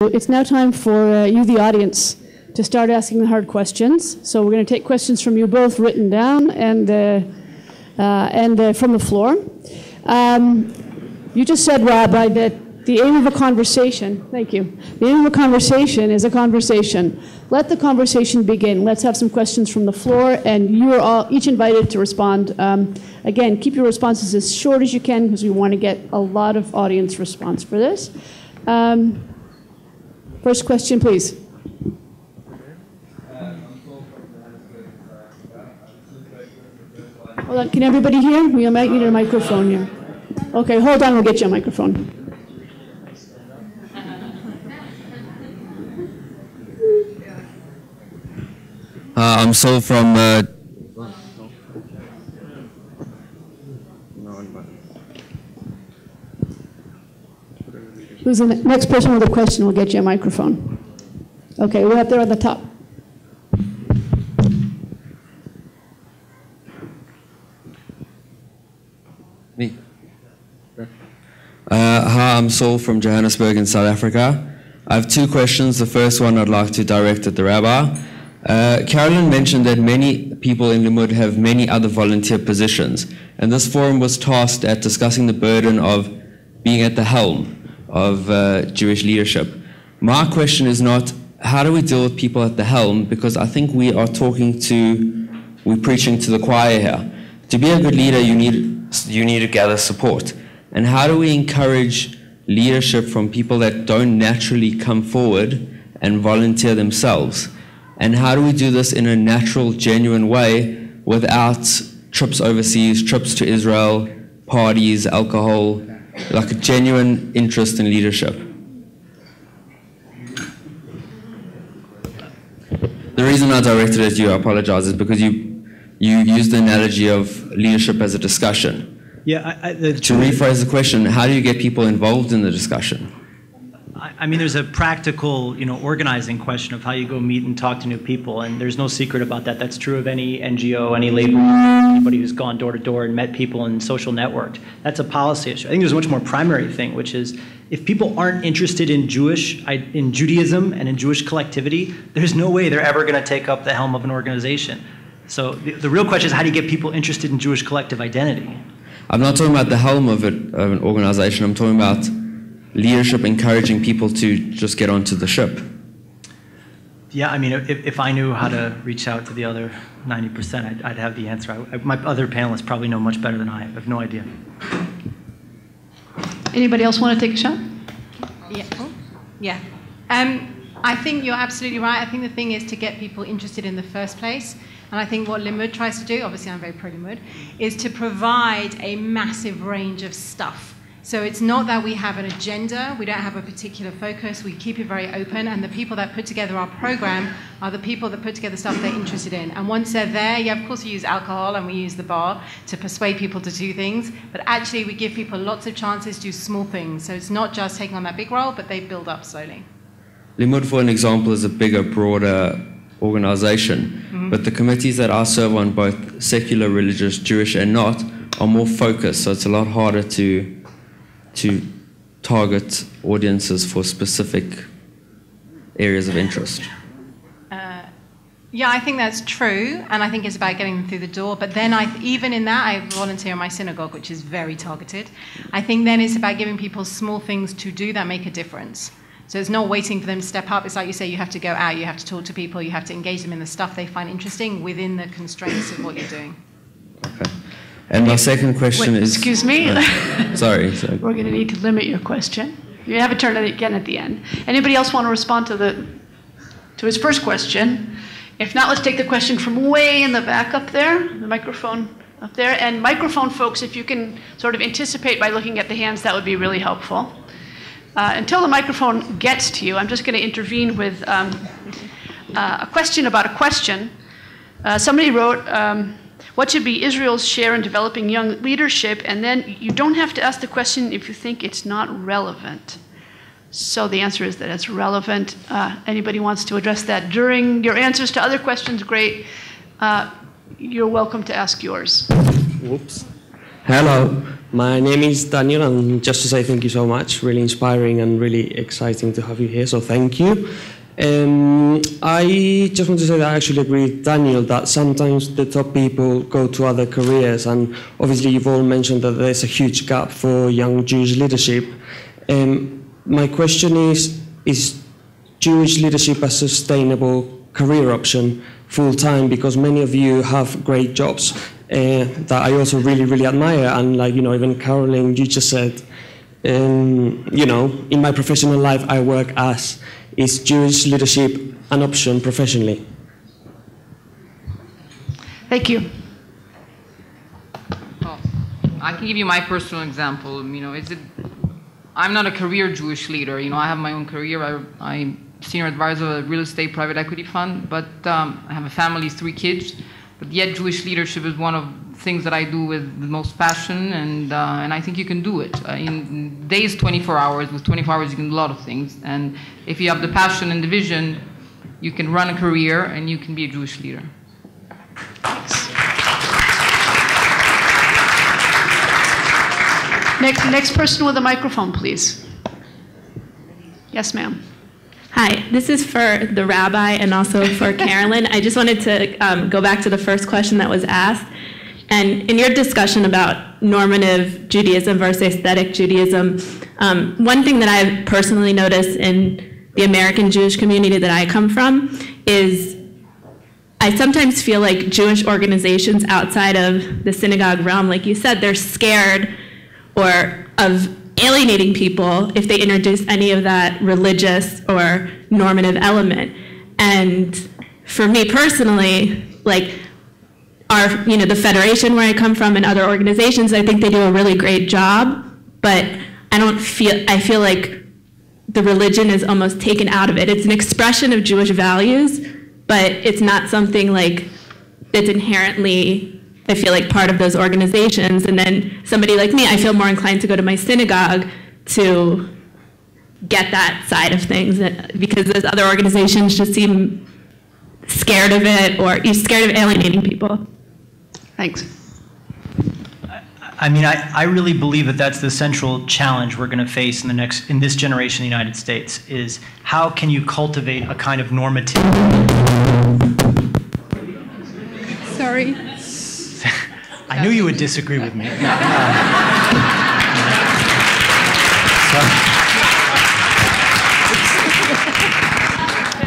It's now time for you, the audience, to start asking the hard questions. So we're going to take questions from you both written down and from the floor. You just said, Rabbi, that the aim of a conversation, thank you, the aim of a conversation is a conversation. Let the conversation begin. Let's have some questions from the floor, and you are all each invited to respond. Again, keep your responses as short as you can because we want to get a lot of audience response for this. First question, please. Hold on, can everybody hear? We might need a microphone here. Okay, hold on, we'll get you a microphone. I'm Sol from... Who's the next person with a question? We'll get you a microphone. Okay, we're up there at the top. Me. Hi, I'm Sol from Johannesburg in South Africa. I have two questions. The first one I'd like to direct at the Rabbi. Carolyn mentioned that many people in Limmud have many other volunteer positions, and this forum was tasked at discussing the burden of being at the helm of Jewish leadership. My question is not, how do we deal with people at the helm? Because I think we're preaching to the choir here. To be a good leader, you need to gather support. And how do we encourage leadership from people that don't naturally come forward and volunteer themselves? And how do we do this in a natural, genuine way without trips overseas, trips to Israel, parties, alcohol, like a genuine interest in leadership? The reason I directed it at you, I apologize, is because you used the analogy of leadership as a discussion. Yeah, to rephrase the question, how do you get people involved in the discussion? I mean, there's a practical, organizing question of how you go meet and talk to new people, and there's no secret about that. That's true of any NGO, any labor, anybody who's gone door to door and met people and social networked. That's a policy issue. I think there's a much more primary thing, which is if people aren't interested in Judaism and in Jewish collectivity, there's no way they're ever going to take up the helm of an organization. So the real question is, how do you get people interested in Jewish collective identity? I'm not talking about the helm of an organization. I'm talking about leadership encouraging people to just get onto the ship. Yeah, I mean, if I knew how to reach out to the other 90%, I'd have the answer. My other panelists probably know much better than I have no idea. Anybody else want to take a shot? Yeah. Oh, yeah. I think you're absolutely right. I think the thing is to get people interested in the first place. And I think what Limmud tries to do, obviously I'm very pro-Limmud, is to provide a massive range of stuff. So it's not that we have an agenda, we don't have a particular focus, we keep it very open, and the people that put together our program are the people that put together stuff they're interested in. And once they're there, yeah, of course we use alcohol and we use the bar to persuade people to do things, but actually we give people lots of chances to do small things. So it's not just taking on that big role, but they build up slowly. Limmud, for an example, is a bigger, broader organization, but the committees that I serve on, both secular, religious, Jewish and not, are more focused, so it's a lot harder to target audiences for specific areas of interest. Yeah, I think that's true, and I think it's about getting them through the door, but then even in that, I volunteer in my synagogue, which is very targeted. I think then it's about giving people small things to do that make a difference. So it's not waiting for them to step up. It's like you say, you have to go out, you have to talk to people, you have to engage them in the stuff they find interesting within the constraints of what you're doing. Okay. And my second question is... Excuse me? Sorry. We're going to need to limit your question. You have a turn again at the end. Anybody else want to respond to his first question? If not, let's take the question from way in the back up there, the microphone up there. And microphone folks, if you can sort of anticipate by looking at the hands, that would be really helpful. Until the microphone gets to you, I'm just going to intervene with a question about a question. Somebody wrote, what should be Israel's share in developing young leadership? And then you don't have to ask the question if you think it's not relevant. So the answer is that it's relevant. Anybody wants to address that during your answers to other questions, great. You're welcome to ask yours. Whoops. Hello, my name is Daniel, and just to say thank you so much. Really inspiring and really exciting to have you here, so thank you. I just want to say that I actually agree with Daniel that sometimes the top people go to other careers, and obviously you've all mentioned that there's a huge gap for young Jewish leadership. My question is Jewish leadership a sustainable career option full-time? Because many of you have great jobs that I also really, really admire, and like, you know, even Caroline, you just said, you know, in my professional life I work as. Is Jewish leadership an option professionally? Thank you. Well, I can give you my personal example. You know, I'm not a career Jewish leader. You know, I have my own career. I'm senior advisor of a real estate private equity fund, but I have a family, 3 kids. But yet Jewish leadership is one of the things that I do with the most passion, and I think you can do it. In days, 24 hours. With 24 hours, you can do a lot of things. And if you have the passion and the vision, you can run a career and you can be a Jewish leader. Next person with a microphone, please. Yes, ma'am. Hi, this is for the rabbi and also for Carolyn. I just wanted to go back to the first question that was asked. And in your discussion about normative Judaism versus aesthetic Judaism, one thing that I've personally noticed in the American Jewish community that I come from is I sometimes feel like Jewish organizations outside of the synagogue realm, like you said, they're scared of alienating people if they introduce any of that religious or normative element. And for me personally, like the federation where I come from and other organizations, I think they do a really great job, but I feel like the religion is almost taken out of it. It's an expression of Jewish values, but it's not something like that's inherently, I feel like, part of those organizations. And then somebody like me, I feel more inclined to go to my synagogue to get that side of things, because those other organizations just seem scared of it, or scared of alienating people. Thanks. I mean, I really believe that that's the central challenge we're going to face in this generation in the United States, is how can you cultivate a kind of normativity? Sorry. I knew you would disagree with me.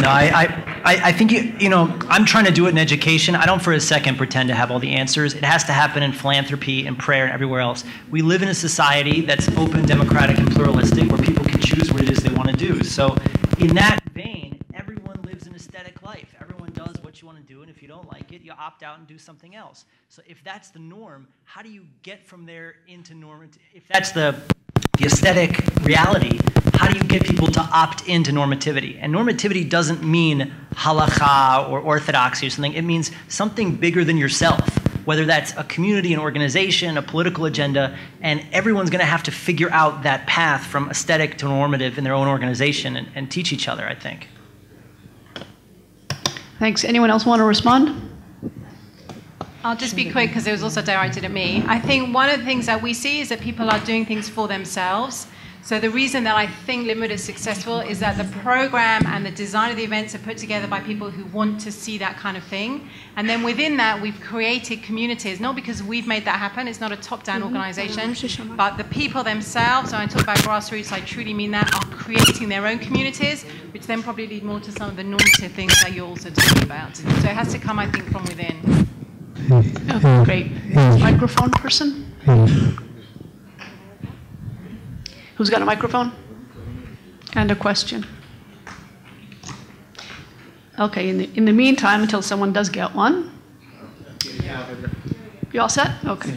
No, I think, I'm trying to do it in education. I don't for a second pretend to have all the answers. It has to happen in philanthropy and prayer and everywhere else. We live in a society that's open, democratic, and pluralistic, where people can choose what it is they want to do. So in that vein, everyone lives an aesthetic life. Everyone does what you want to do, and if you don't like it, you opt out and do something else. So if that's the norm, how do you get from there into normative? If that's the aesthetic reality, how do you get people to opt into normativity? And normativity doesn't mean halakha or orthodoxy or something. It means something bigger than yourself, whether that's a community, an organization, a political agenda, and everyone's going to have to figure out that path from aesthetic to normative in their own organization and teach each other, I think. Thanks. Anyone else want to respond? I'll just be quick because it was also directed at me. I think one of the things that we see is that people are doing things for themselves. So the reason that I think Limmud is successful is that the program and the design of the events are put together by people who want to see that kind of thing. And then within that, we've created communities, not because we've made that happen, it's not a top-down organization, but the people themselves, when I talk about grassroots, I truly mean that, are creating their own communities, which then probably lead more to some of the normative things that you're also talking about. So it has to come, I think, from within. Oh, great. Microphone person? Who's got a microphone? And a question. Okay, in the meantime, until someone does get one. You all set? Okay.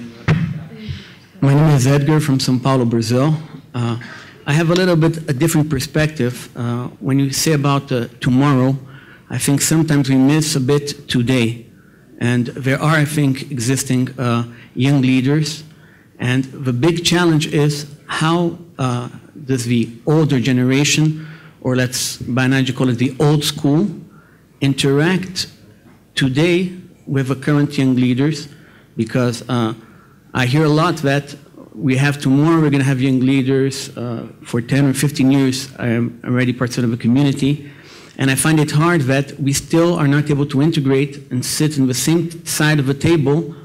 My name is Edgar from São Paulo, Brazil. I have a little bit a different perspective. When you say about tomorrow, I think sometimes we miss a bit today. And there are, I think, existing young leaders. And the big challenge is how does the older generation, or let's by now call it the old school, interact today with the current young leaders? Because I hear a lot that we have tomorrow, we're going to have young leaders. For 10 or 15 years, I'm already part of a community. And I find it hard that we still are not able to integrate and sit in the same side of the table,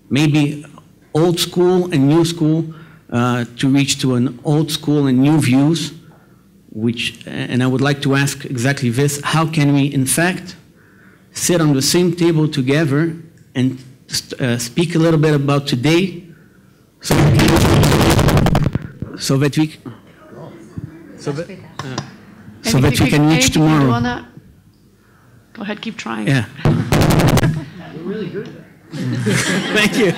maybe old school and new school, to reach to an old school and new views, and I would like to ask exactly this: how can we, in fact, sit on the same table together and speak a little bit about today, so that we can reach tomorrow? Go ahead, keep trying. Yeah. You're really good at that. Thank you.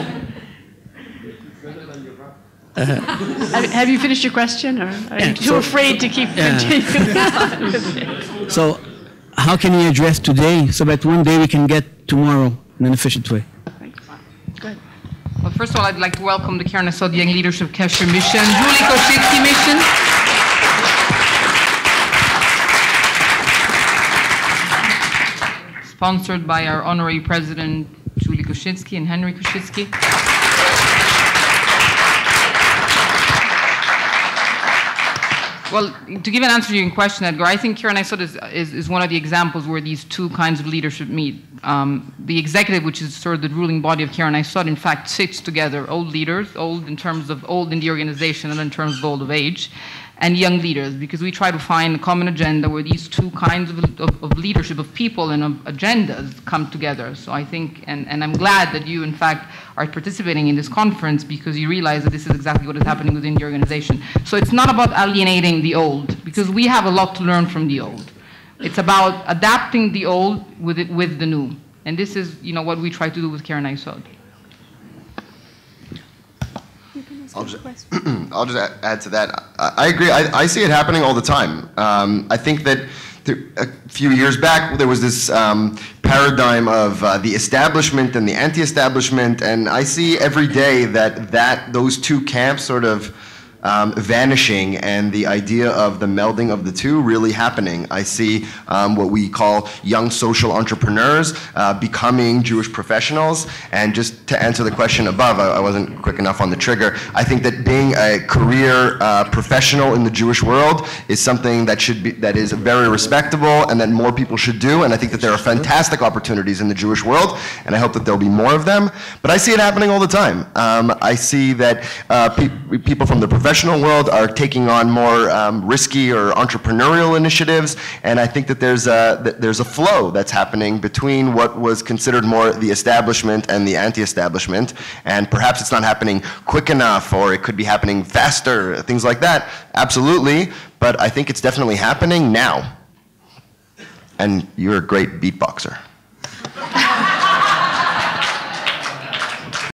Have you finished your question, or are you too afraid to keep continuing? So, how can we address today so that one day we can get tomorrow in an efficient way? Thanks. Good. Well, first of all, I'd like to welcome the Keren Asad Young Leadership Kesher Mission, Julie Koshitsky Mission. Sponsored by our honorary president, Julie Koshitsky and Henry Koshitsky. Well, to give an answer to your question, Edgar, I think Keren Asad is one of the examples where these two kinds of leadership meet. The executive, which is sort of the ruling body of Keren Asad, in fact, sits together old leaders, old in terms of old in the organization and in terms of old of age, and young leaders, because we try to find a common agenda where these two kinds of leadership, of people and of agendas come together. So I think, and I'm glad that you, in fact, are participating in this conference because you realize that this is exactly what is happening within the organization. So it's not about alienating the old, because we have a lot to learn from the old. It's about adapting the old with the new. And this is, what we try to do with Keren Asad. I'll just add to that. I agree. I see it happening all the time. I think that a few years back, there was this paradigm of the establishment and the anti-establishment, and I see every day that those two camps sort of vanishing, and the idea of the melding of the two really happening. I see what we call young social entrepreneurs becoming Jewish professionals. And just to answer the question above, I wasn't quick enough on the trigger. I think that being a career professional in the Jewish world is something that is very respectable and that more people should do. And I think that there are fantastic opportunities in the Jewish world, and I hope that there'll be more of them. But I see it happening all the time. I see that people from the professional world are taking on more risky or entrepreneurial initiatives, and I think that there's a flow that's happening between what was considered more the establishment and the anti-establishment, and perhaps it's not happening quick enough, or it could be happening faster, things like that. Absolutely, but I think it's definitely happening now. And you're a great beatboxer.